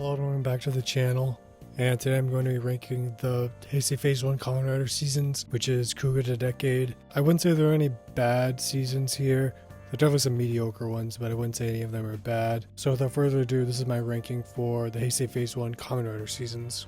Hello and welcome back to the channel, and today I'm going to be ranking the Heisei Phase 1 Kamen Rider seasons, which is Kuuga to Decade. I wouldn't say there are any bad seasons here. There are definitely some mediocre ones, but I wouldn't say any of them are bad. So without further ado, this is my ranking for the Heisei Phase 1 Kamen Rider seasons.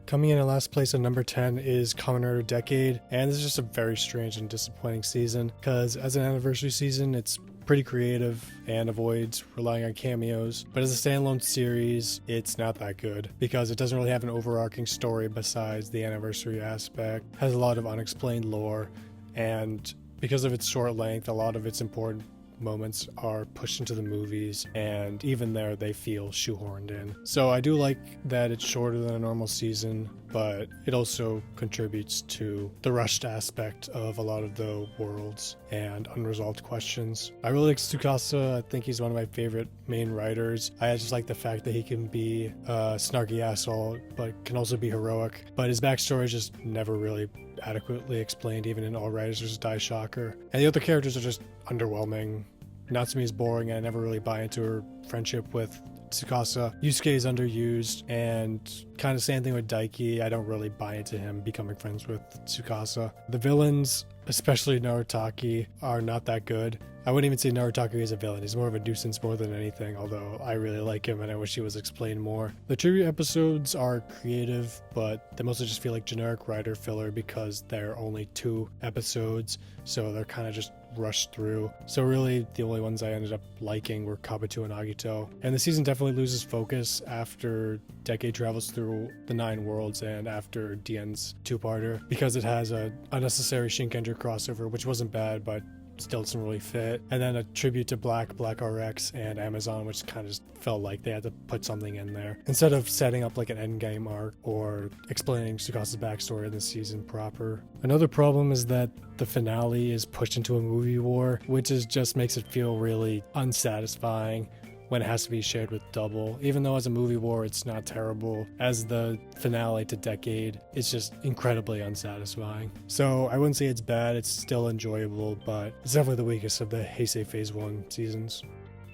Coming in at last place at number 10 is Kamen Rider Decade, and this is just a very strange and disappointing season, because as an anniversary season, it's pretty creative and avoids relying on cameos, but as a standalone series, it's not that good because it doesn't really have an overarching story besides the anniversary aspect, has a lot of unexplained lore, and because of its short length, a lot of its important moments are pushed into the movies, and even there they feel shoehorned in. So I do like that it's shorter than a normal season, but it also contributes to the rushed aspect of a lot of the worlds and unresolved questions. I really like Tsukasa. I think he's one of my favorite main writers. I just like the fact that he can be a snarky asshole, but can also be heroic. But his backstory is just never really adequately explained, even in All Riders vs. Die Shocker. And the other characters are just underwhelming. Natsumi is boring, and I never really buy into her friendship with Tsukasa. Yusuke is underused, and kind of same thing with Daiki. I don't really buy into him becoming friends with Tsukasa. The villains, especially Narutaki, are not that good. I wouldn't even say Narutaki is a villain. He's more of a nuisance more than anything, although I really like him and I wish he was explained more. The tribute episodes are creative, but they mostly just feel like generic writer filler because they're only 2 episodes, so they're kind of just rushed through. So really, the only ones I ended up liking were Kabuto and Agito. And the season definitely loses focus after Decade travels through the 9 worlds and after Dien's 2-parter, because it has a unnecessary Shinkenger crossover, which wasn't bad, but still doesn't really fit, and then a tribute to Black RX and Amazon, which kind of just felt like they had to put something in there instead of setting up like an endgame arc or explaining Tsukasa's backstory in the season proper. Another problem is that the finale is pushed into a movie war, which just makes it feel really unsatisfying when it has to be shared with Double. Even though as a movie war it's not terrible, as the finale to Decade, it's just incredibly unsatisfying. So I wouldn't say it's bad, it's still enjoyable, but it's definitely the weakest of the Heisei Phase 1 seasons.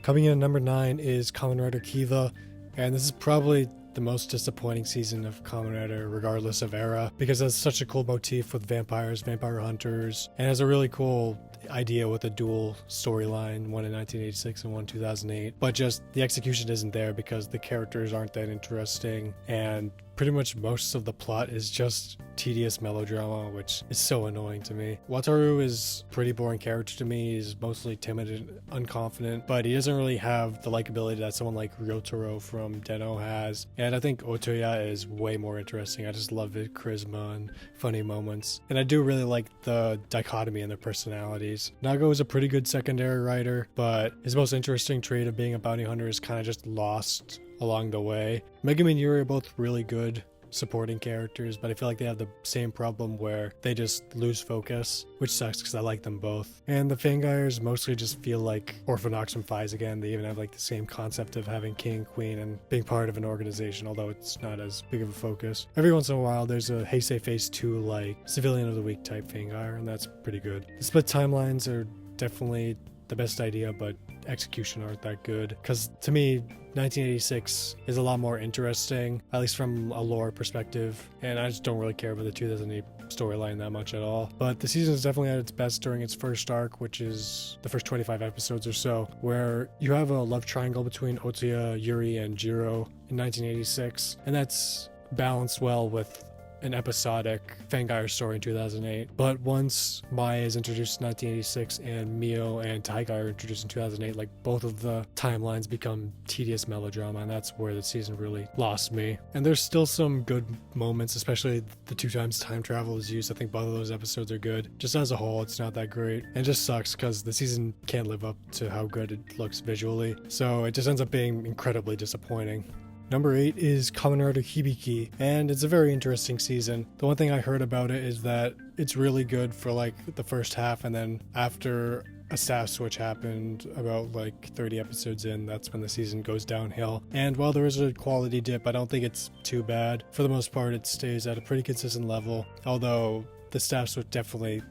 Coming in at number 9 is Kamen Rider Kiva, and this is probably the most disappointing season of Kamen Rider regardless of era, because it has such a cool motif with vampires, vampire hunters, and has a really cool idea with a dual storyline, one in 1986 and one 2008, but just the execution isn't there because the characters aren't that interesting, and pretty much most of the plot is just tedious melodrama, which is so annoying to me. Wataru is a pretty boring character to me. He's mostly timid and unconfident, but he doesn't really have the likability that someone like Ryotaro from Den-O has. And I think Otoya is way more interesting. I just love his charisma and funny moments. And I do really like the dichotomy in their personalities. Nago is a pretty good secondary writer, but his most interesting trait of being a bounty hunter is kind of just lost along the way. Megumi and Yuri are both really good supporting characters, but I feel like they have the same problem where they just lose focus, which sucks because I like them both. And the Fangires mostly just feel like Orphanox from Faiz again. They even have like the same concept of having king and queen and being part of an organization, although it's not as big of a focus. Every once in a while there's a Heisei Phase 2 like Civilian of the Week type Fangire, and that's pretty good. The split timelines are definitely the best idea, but execution aren't that good, because to me 1986 is a lot more interesting, at least from a lore perspective, and I just don't really care about the 2008 storyline that much at all. But the season is definitely at its best during its first arc, which is the first 25 episodes or so, where you have a love triangle between Otoya, Yuri, and Jiro in 1986, and that's balanced well with an episodic Fangire story in 2008. But once Maya is introduced in 1986 and Mio and Taiga are introduced in 2008, like both of the timelines become tedious melodrama, and that's where the season really lost me. And there's still some good moments, especially the 2 times time travel is used. I think both of those episodes are good. Just as a whole, it's not that great. And it just sucks because the season can't live up to how good it looks visually. So it just ends up being incredibly disappointing. Number 8 is Kamen Rider Hibiki, and it's a very interesting season. The one thing I heard about it is that it's really good for like the first half, and then after a staff switch happened about like 30 episodes in, that's when the season goes downhill. And while there is a quality dip, I don't think it's too bad. For the most part, it stays at a pretty consistent level, although the staff switch definitely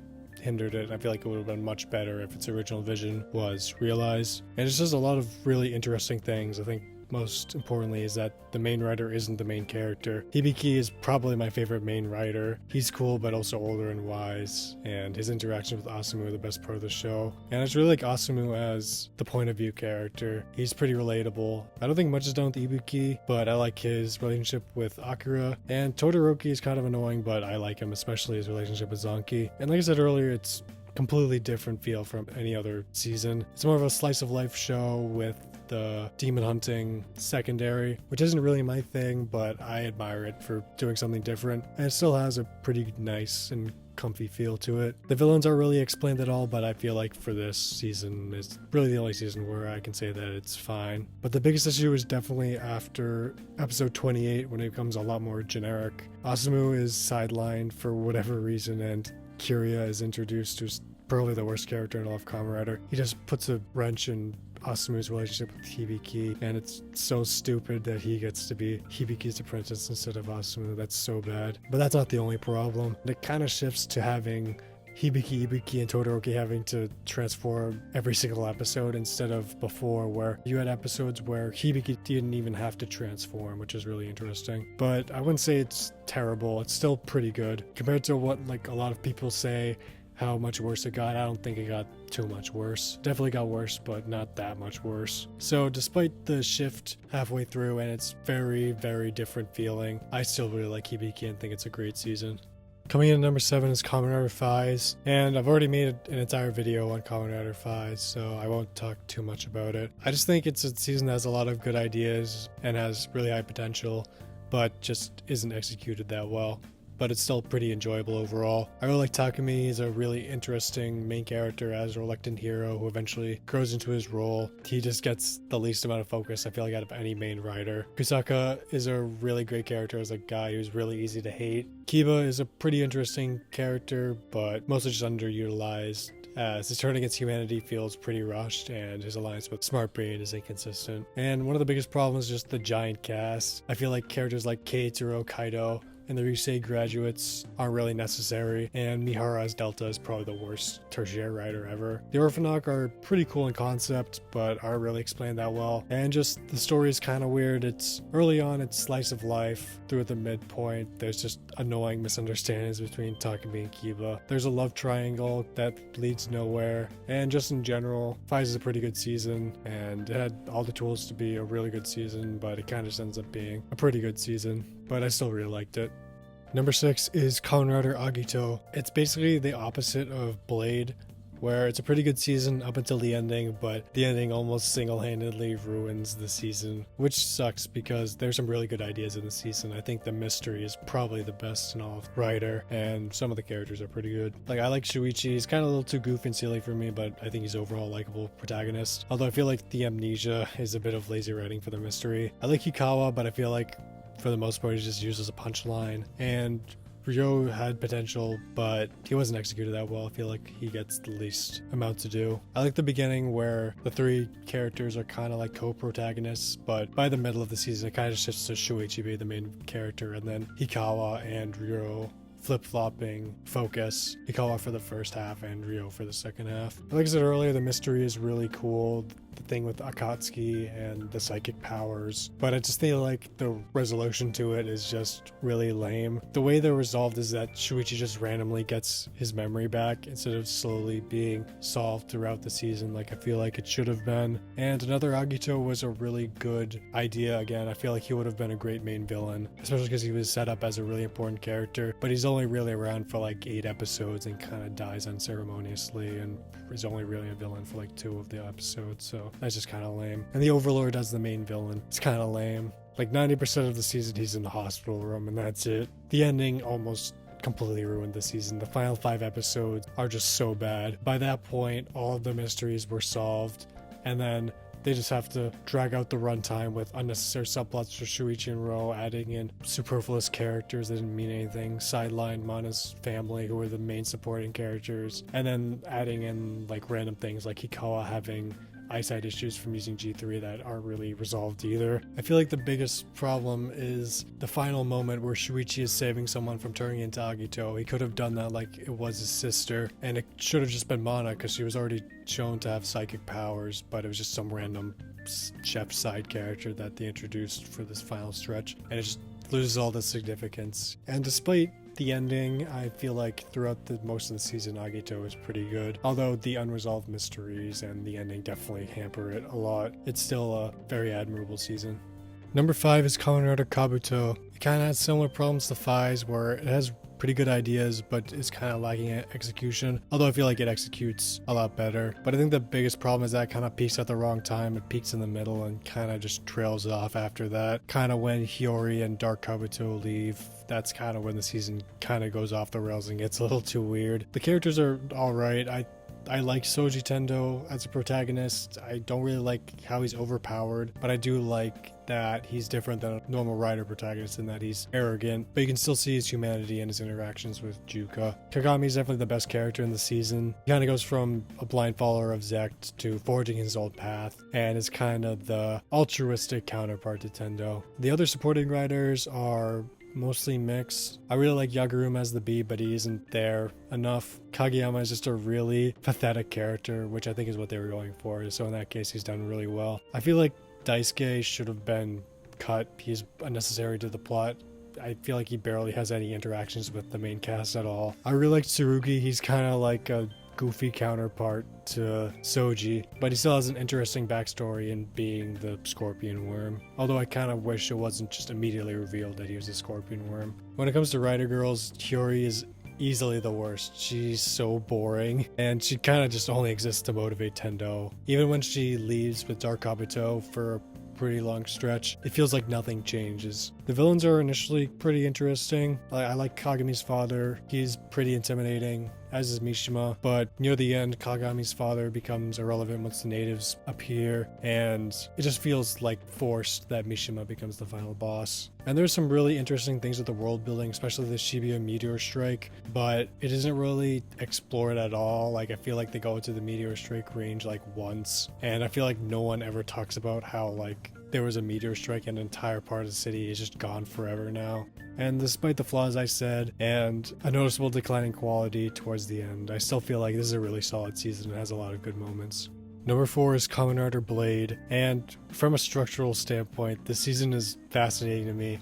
hindered it. I feel like it would have been much better if its original vision was realized. And it's just a lot of really interesting things. I think most importantly is that the main writer isn't the main character. Hibiki is probably my favorite main writer. He's cool but also older and wise, and his interactions with Asumu are the best part of the show. And I just really like Asumu as the point of view character. He's pretty relatable. I don't think much is done with Hibiki, but I like his relationship with Akira. And Todoroki is kind of annoying, but I like him, especially his relationship with Zanki. And like I said earlier, it's completely different feel from any other season. It's more of a slice of life show with the demon hunting secondary, which isn't really my thing, but I admire it for doing something different. And it still has a pretty nice and comfy feel to it. The villains aren't really explained at all, but I feel like for this season, it's really the only season where I can say that it's fine. But the biggest issue is definitely after episode 28, when it becomes a lot more generic. Asumu is sidelined for whatever reason, and Kiria is introduced, who's probably the worst character in all of Kamen Rider. He just puts a wrench in Asumu's relationship with Hibiki, and it's so stupid that he gets to be Hibiki's apprentice instead of Asumu. That's so bad. But that's not the only problem. It kind of shifts to having Hibiki, and Todoroki having to transform every single episode instead of before, where you had episodes where Hibiki didn't even have to transform, which is really interesting. But I wouldn't say it's terrible. It's still pretty good compared to what like a lot of people say how much worse it got. I don't think it got too much worse. Definitely got worse, but not that much worse. So despite the shift halfway through and its very, very different feeling, I still really like Hibiki and think it's a great season. Coming in at number 7 is Kamen Rider Phase, and I've already made an entire video on Kamen Rider Phase, so I won't talk too much about it. I just think it's a season that has a lot of good ideas and has really high potential, but just isn't executed that well. But it's still pretty enjoyable overall. I really like Takumi. He's a really interesting main character as a reluctant hero who eventually grows into his role. He just gets the least amount of focus, I feel like, out of any main writer. Kusaka is a really great character as a guy who's really easy to hate. Kiva is a pretty interesting character, but mostly just underutilized, as his turn against humanity feels pretty rushed and his alliance with Smart Brain is inconsistent. And one of the biggest problems is just the giant cast. I feel like characters like Keiichiro, Kaido, and the Ryusei graduates aren't really necessary, and Mihara as Delta is probably the worst tertiary writer ever. The Orphanok are pretty cool in concept, but aren't really explained that well, and just the story is kind of weird. It's early on, it's slice of life. Through the midpoint, there's just annoying misunderstandings between Takumi and Kiva. There's a love triangle that leads nowhere, and just in general, Faiz is a pretty good season, and it had all the tools to be a really good season, but it kind of just ends up being a pretty good season. But I still really liked it. Number 6 is Kamen Rider Agito. It's basically the opposite of Blade, where it's a pretty good season up until the ending, but the ending almost single-handedly ruins the season, which sucks because there's some really good ideas in the season. I think the mystery is probably the best in all of Rider, and some of the characters are pretty good. Like, I like Shuichi. He's kind of a little too goofy and silly for me, but I think he's overall a likable protagonist. Although I feel like the amnesia is a bit of lazy writing for the mystery. I like Hikawa, but I feel like for the most part, he's just used as a punchline. And Ryo had potential, but he wasn't executed that well. I feel like he gets the least amount to do. I like the beginning where the 3 characters are kind of like co-protagonists, but by the middle of the season, it kind of shifts to Shuichi being the main character, and then Hikawa and Ryo flip-flopping focus. Hikawa for the first half and Ryo for the second half. Like I said earlier, the mystery is really cool. The thing with Akatsuki and the psychic powers, but I just feel like the resolution to it is just really lame. The way they're resolved is that Shuichi just randomly gets his memory back instead of slowly being solved throughout the season like I feel like it should have been. And another Agito was a really good idea. Again, I feel like he would have been a great main villain, especially because he was set up as a really important character, but he's only really around for like 8 episodes and kind of dies unceremoniously, and is only really a villain for like 2 of the episodes, so that's just kind of lame. And the Overlord as the main villain, it's kind of lame. Like 90% of the season he's in the hospital room and that's it. The ending almost completely ruined the season. The final 5 episodes are just so bad. By that point, all of the mysteries were solved, and then they just have to drag out the runtime with unnecessary subplots for Shuichi and Ro, adding in superfluous characters that didn't mean anything, sideline Mana's family, who were the main supporting characters, and then adding in like random things like Hikawa having eyesight issues from using G3 that aren't really resolved either. I feel like the biggest problem is the final moment where Shuichi is saving someone from turning into Agito. He could have done that like it was his sister, and it should have just been Mana because she was already shown to have psychic powers, but it was just some random chef side character that they introduced for this final stretch, and it just loses all the significance. And despite the ending, I feel like throughout most of the season, Agito is pretty good. Although the unresolved mysteries and the ending definitely hamper it a lot, it's still a very admirable season. Number 5 is Kamen Rider Kabuto. It kind of has similar problems to Faiz, where it has pretty good ideas, but it's kind of lacking at execution. Although I feel like it executes a lot better. But I think the biggest problem is that it kind of peaks at the wrong time. It peaks in the middle and kind of just trails off after that. Kind of when Hiyori and Dark Kabuto leave, that's kind of when the season kind of goes off the rails and gets a little too weird. The characters are alright. I like Soji Tendo as a protagonist. I don't really like how he's overpowered, but I do like that he's different than a normal Rider protagonist in that he's arrogant, but you can still see his humanity and his interactions with Juka. Kagami is definitely the best character in the season. He kind of goes from a blind follower of Zect to forging his own path, and is kind of the altruistic counterpart to Tendo. The other supporting Riders are mostly mixed. I really like Yaguruma as the B, but he isn't there enough. Kageyama is just a really pathetic character, which I think is what they were going for, so in that case he's done really well. I feel like Daisuke should have been cut. He's unnecessary to the plot. I feel like he barely has any interactions with the main cast at all. I really like Tsurugi. He's kind of like a goofy counterpart to Soji, but he still has an interesting backstory in being the scorpion worm. Although I kind of wish it wasn't just immediately revealed that he was a scorpion worm. When it comes to Rider Girls, Hiyori is easily the worst. She's so boring, and she kind of just only exists to motivate Tendo. Even when she leaves with Dark Kabuto for a pretty long stretch, it feels like nothing changes. The villains are initially pretty interesting. I like Kagami's father. He's pretty intimidating, as is Mishima, but near the end, Kagami's father becomes irrelevant once the natives appear, and it just feels like forced that Mishima becomes the final boss. And there's some really interesting things with the world building, especially the Shibuya meteor strike, but it isn't really explored at all. Like, I feel like they go to the meteor strike range like once, and I feel like no one ever talks about how like there was a meteor strike and an entire part of the city is just gone forever now. And despite the flaws I said and a noticeable decline in quality towards the end, I still feel like this is a really solid season and has a lot of good moments. Number 4 is Kamen Rider Blade, and from a structural standpoint, this season is fascinating to me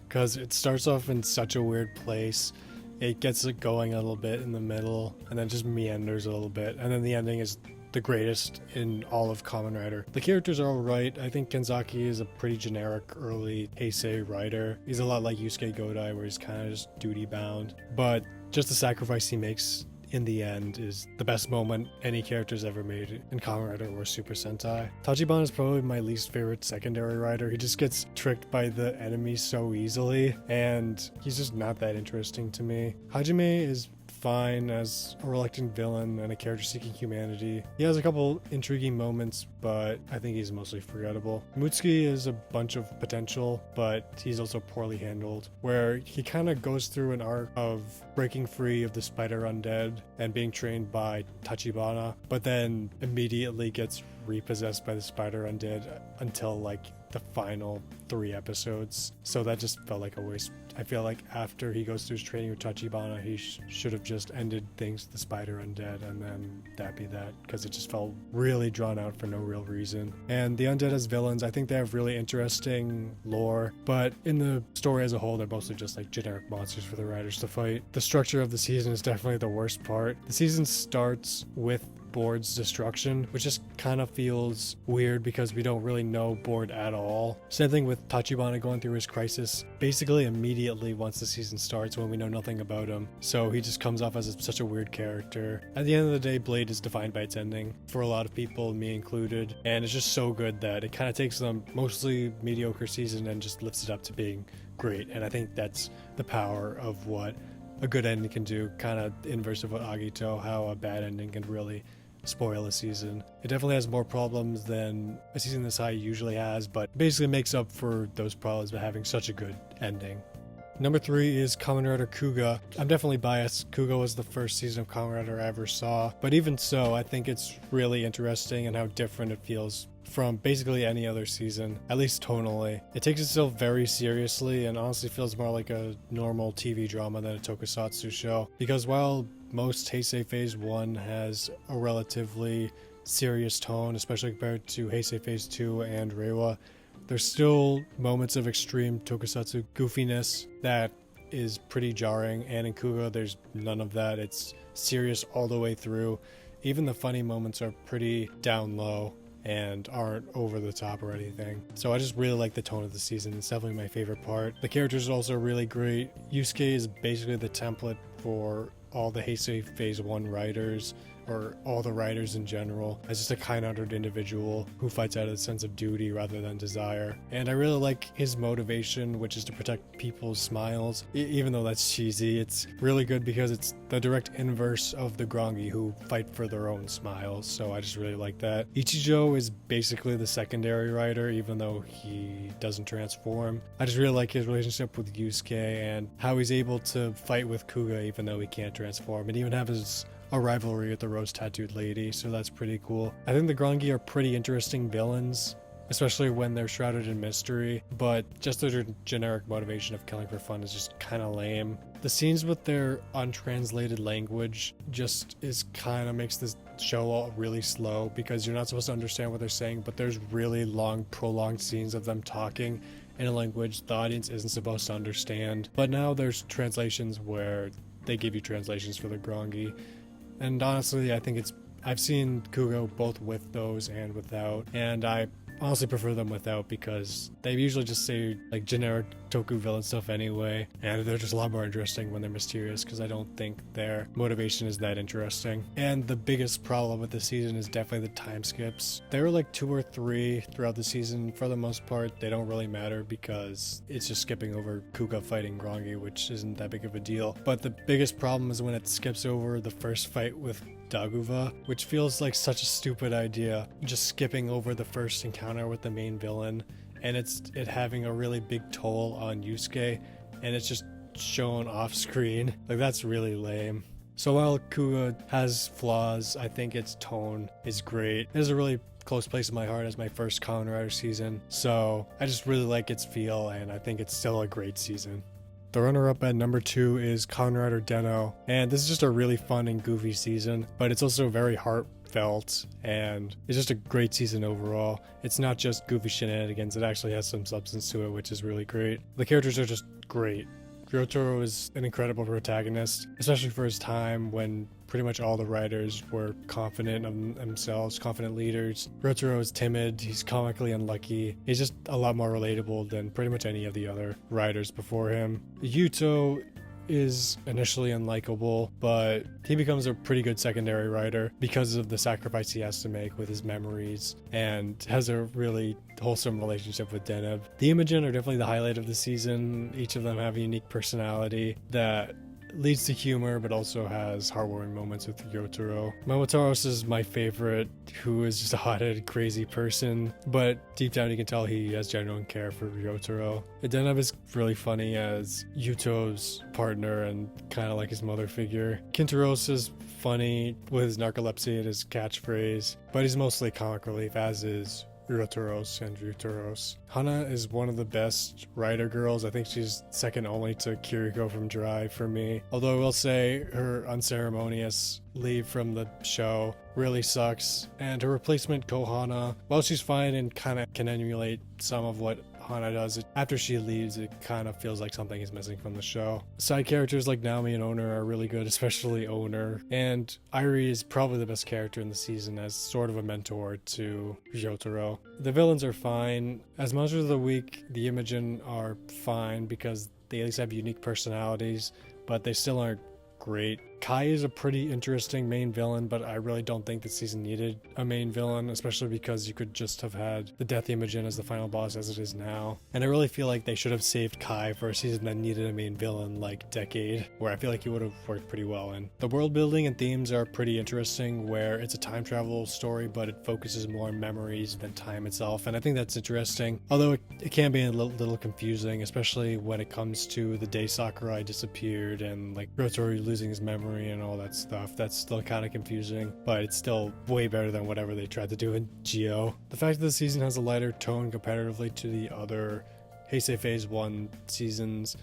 because it starts off in such a weird place. It gets it going a little bit in the middle and then just meanders a little bit, and then the ending is the greatest in all of Kamen Rider. The characters are alright. I think Kenzaki is a pretty generic early Heisei Rider. He's a lot like Yusuke Godai, where he's kind of just duty bound, but just the sacrifice he makes in the end is the best moment any character's ever made in Kamen Rider or Super Sentai. Tachibana is probably my least favorite secondary rider. He just gets tricked by the enemy so easily, and he's just not that interesting to me. Hajime is fine as a reluctant villain and a character seeking humanity. He has a couple intriguing moments, but I think he's mostly forgettable. Mutsuki is a bunch of potential, but he's also poorly handled, where he kind of goes through an arc of breaking free of the spider undead and being trained by Tachibana, but then immediately gets repossessed by the spider undead until like the final 3 episodes. So that just felt like a waste. I feel like after he goes through his training with Tachibana, he should have just ended things with the spider undead and then that'd be that, because it just felt really drawn out for no real reason. And the undead as villains, I think they have really interesting lore, but in the story as a whole, they're mostly just like generic monsters for the riders to fight. The structure of the season is definitely the worst part. The season starts with Board's destruction, which just kind of feels weird because we don't really know Board at all. Same thing with Tachibana going through his crisis basically immediately once the season starts, when we know nothing about him. So he just comes off as such a weird character. At the end of the day, Blade is defined by its ending for a lot of people, me included, and it's just so good that it kind of takes them mostly mediocre season and just lifts it up to being great. And I think that's the power of what a good ending can do, kind of inverse of what Agito, how a bad ending can really spoil a season. It definitely has more problems than a season this high usually has, but basically makes up for those problems by having such a good ending. Number 3 is Kamen Rider Kuuga. I'm definitely biased. Kuuga was the first season of Kamen Rider I ever saw, but even so, I think it's really interesting and how different it feels from basically any other season, at least tonally. It takes itself very seriously and honestly feels more like a normal TV drama than a tokusatsu show, because while most Heisei Phase 1 has a relatively serious tone, especially compared to Heisei Phase 2 and Reiwa. There's still moments of extreme tokusatsu goofiness that is pretty jarring, and in Kuuga there's none of that. It's serious all the way through. Even the funny moments are pretty down low and aren't over the top or anything. So I just really like the tone of the season. It's definitely my favorite part. The characters are also really great. Yusuke is basically the template for all the Heisei Phase 1 writers, or all the writers in general, as just a kind-hearted individual who fights out of a sense of duty rather than desire. And I really like his motivation, which is to protect people's smiles. Even though that's cheesy, it's really good because it's the direct inverse of the Grongi, who fight for their own smiles. So I just really like that. Ichijo is basically the secondary writer, even though he doesn't transform. I just really like his relationship with Yusuke and how he's able to fight with Kuuga even though he can't transform, and even have a rivalry with the rose-tattooed lady, so that's pretty cool. I think the Grongi are pretty interesting villains, especially when they're shrouded in mystery, but just their generic motivation of killing for fun is just kind of lame. The scenes with their untranslated language just makes this show all really slow, because you're not supposed to understand what they're saying, but there's really long, prolonged scenes of them talking in a language the audience isn't supposed to understand. But now there's translations where they give you translations for the Grongi. And honestly, I've seen Kuuga both with those and without, and I honestly prefer them without because they usually just say like generic toku villain stuff anyway, and they're just a lot more interesting when they're mysterious because I don't think their motivation is that interesting. And the biggest problem with the season is definitely the time skips. There were like 2 or 3 throughout the season. For the most part, they don't really matter because it's just skipping over Kuuga fighting Grongi, which isn't that big of a deal. But the biggest problem is when it skips over the first fight with Daguva, which feels like such a stupid idea, just skipping over the first encounter with the main villain, and it having a really big toll on Yusuke, and it's just shown off screen. Like, that's really lame. So while Kuuga has flaws, I think its tone is great. It has a really close place in my heart as my first Kamen Rider season, so I just really like its feel, and I think it's still a great season. The runner-up at number 2 is Kamen Rider Den-O, and this is just a really fun and goofy season, but it's also very heartfelt, and it's just a great season overall. It's not just goofy shenanigans, it actually has some substance to it, which is really great. The characters are just great. Ryotaro is an incredible protagonist, especially for his time when pretty much all the writers were confident of themselves, confident leaders. Ryotaro is timid, he's comically unlucky, he's just a lot more relatable than pretty much any of the other writers before him. Yuto is initially unlikable, but he becomes a pretty good secondary writer because of the sacrifice he has to make with his memories, and has a really wholesome relationship with Deneb. The Imogen are definitely the highlight of the season. Each of them have a unique personality that leads to humor, but also has heartwarming moments with Ryotaro. Momotaros is my favorite, who is just a hot-headed, crazy person, but deep down you can tell he has genuine care for Ryotaro. Deneb is really funny as Yuto's partner and kind of like his mother figure. Kintaros is funny with his narcolepsy and his catchphrase, but he's mostly comic relief, as is Ryutoros and Ryutoros. Hana is one of the best writer girls. I think she's second only to Kiriko from Drive for me. Although I will say her unceremonious leave from the show really sucks. And her replacement, Kohana, while she's fine and kind of can emulate some of what Hana does, after she leaves, it kind of feels like something is missing from the show. Side characters like Naomi and Owner are really good, especially Owner. And Irie is probably the best character in the season as sort of a mentor to Ryotaro. The villains are fine. As Monsters of the Week, the Imogen are fine because they at least have unique personalities, but they still aren't great. Kai is a pretty interesting main villain, but I really don't think the season needed a main villain, especially because you could just have had the Death Imogen as the final boss as it is now. And I really feel like they should have saved Kai for a season that needed a main villain like Decade, where I feel like he would have worked pretty well in. The world building and themes are pretty interesting, where it's a time travel story, but it focuses more on memories than time itself, and I think that's interesting. Although it can be a little confusing, especially when it comes to the day Sakurai disappeared and like Ryotaro losing his memory and all that stuff. That's still kind of confusing, but it's still way better than whatever they tried to do in Geo. The fact that the season has a lighter tone comparatively to the other Heisei Phase 1 seasons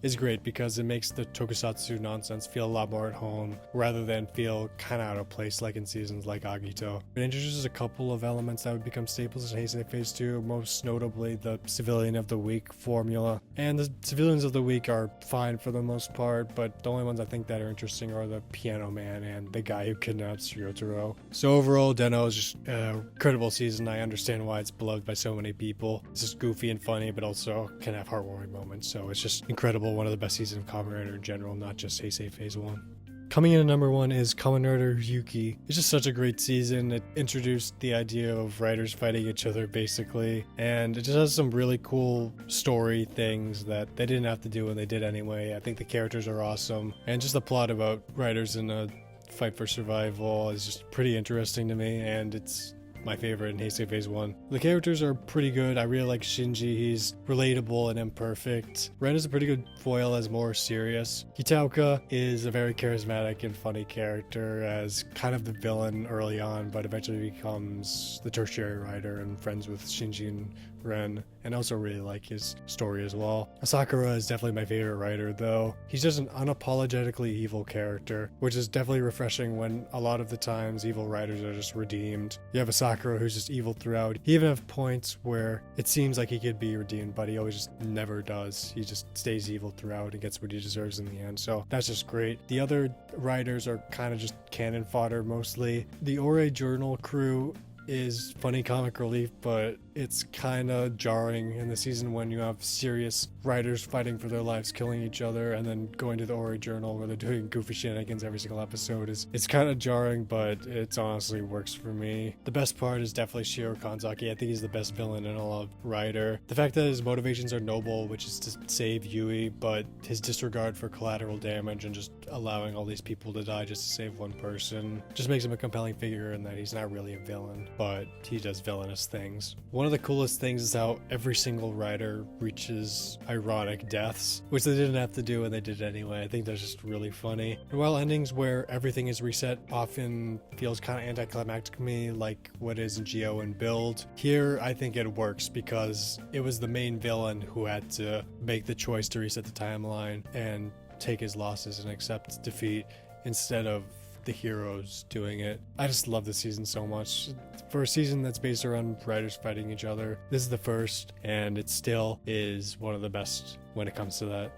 is great because it makes the tokusatsu nonsense feel a lot more at home rather than feel kind of out of place like in seasons like Agito. It introduces a couple of elements that would become staples in Heisei Phase 2, most notably the Civilian of the Week formula. And the Civilians of the Week are fine for the most part, but the only ones I think that are interesting are the Piano Man and the guy who kidnaps Ryotaro. So overall, Den-O is just an incredible season. I understand why it's beloved by so many people. It's just goofy and funny, but also can have heartwarming moments. So it's just incredible. One of the best seasons of Kamen Rider in general, not just Heisei Phase 1. Coming in at number 1 is Kamen Rider Ryuki. It's just such a great season. It introduced the idea of riders fighting each other basically, and it just has some really cool story things that they didn't have to do and they did anyway. I think the characters are awesome, and just the plot about riders in a fight for survival is just pretty interesting to me, and it's my favorite in Heisei Phase 1. The characters are pretty good. I really like Shinji. He's relatable and imperfect. Ren is a pretty good foil as more serious. Hitaoka is a very charismatic and funny character as kind of the villain early on, but eventually becomes the tertiary rider and friends with Shinji and Ren, and also really like his story as well. Asakura is definitely my favorite writer though. He's just an unapologetically evil character, which is definitely refreshing when a lot of the times evil writers are just redeemed. You have Asakura who's just evil throughout. He even have points where it seems like he could be redeemed, but he always just never does. He just stays evil throughout and gets what he deserves in the end, so that's just great. The other writers are kind of just cannon fodder mostly. The Ore Journal crew is funny comic relief, but it's kind of jarring in the season when you have serious writers fighting for their lives, killing each other, and then going to the Ori Journal where they're doing goofy shenanigans every single episode. It's kind of jarring, but it honestly works for me. The best part is definitely Shiro Kanzaki. I think he's the best villain in all of Rider. The fact that his motivations are noble, which is to save Yui, but his disregard for collateral damage and just allowing all these people to die just to save one person just makes him a compelling figure in that he's not really a villain, but he does villainous things. One of the coolest things is how every single rider reaches ironic deaths, which they didn't have to do and they did anyway. I think that's just really funny. And while endings where everything is reset often feels kind of anticlimactic to me, like what is in Geo and Build, here I think it works because it was the main villain who had to make the choice to reset the timeline and take his losses and accept defeat instead of the heroes doing it. I just love this season so much. For a season that's based around riders fighting each other, this is the first, and it still is one of the best when it comes to that.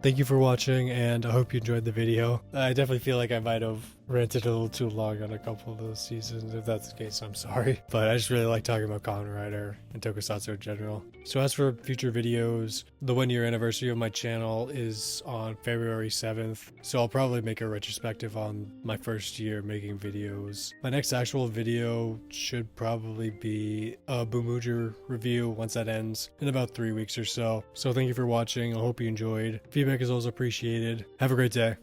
Thank you for watching, and I hope you enjoyed the video. I definitely feel like I might have ranted a little too long on a couple of those seasons. If that's the case, I'm sorry. But I just really like talking about Kamen Rider and Tokusatsu in general. So as for future videos, the 1-year anniversary of my channel is on February 7th. So I'll probably make a retrospective on my first year making videos. My next actual video should probably be a Bumuger review once that ends in about 3 weeks or so. So thank you for watching. I hope you enjoyed. Feedback is always appreciated. Have a great day.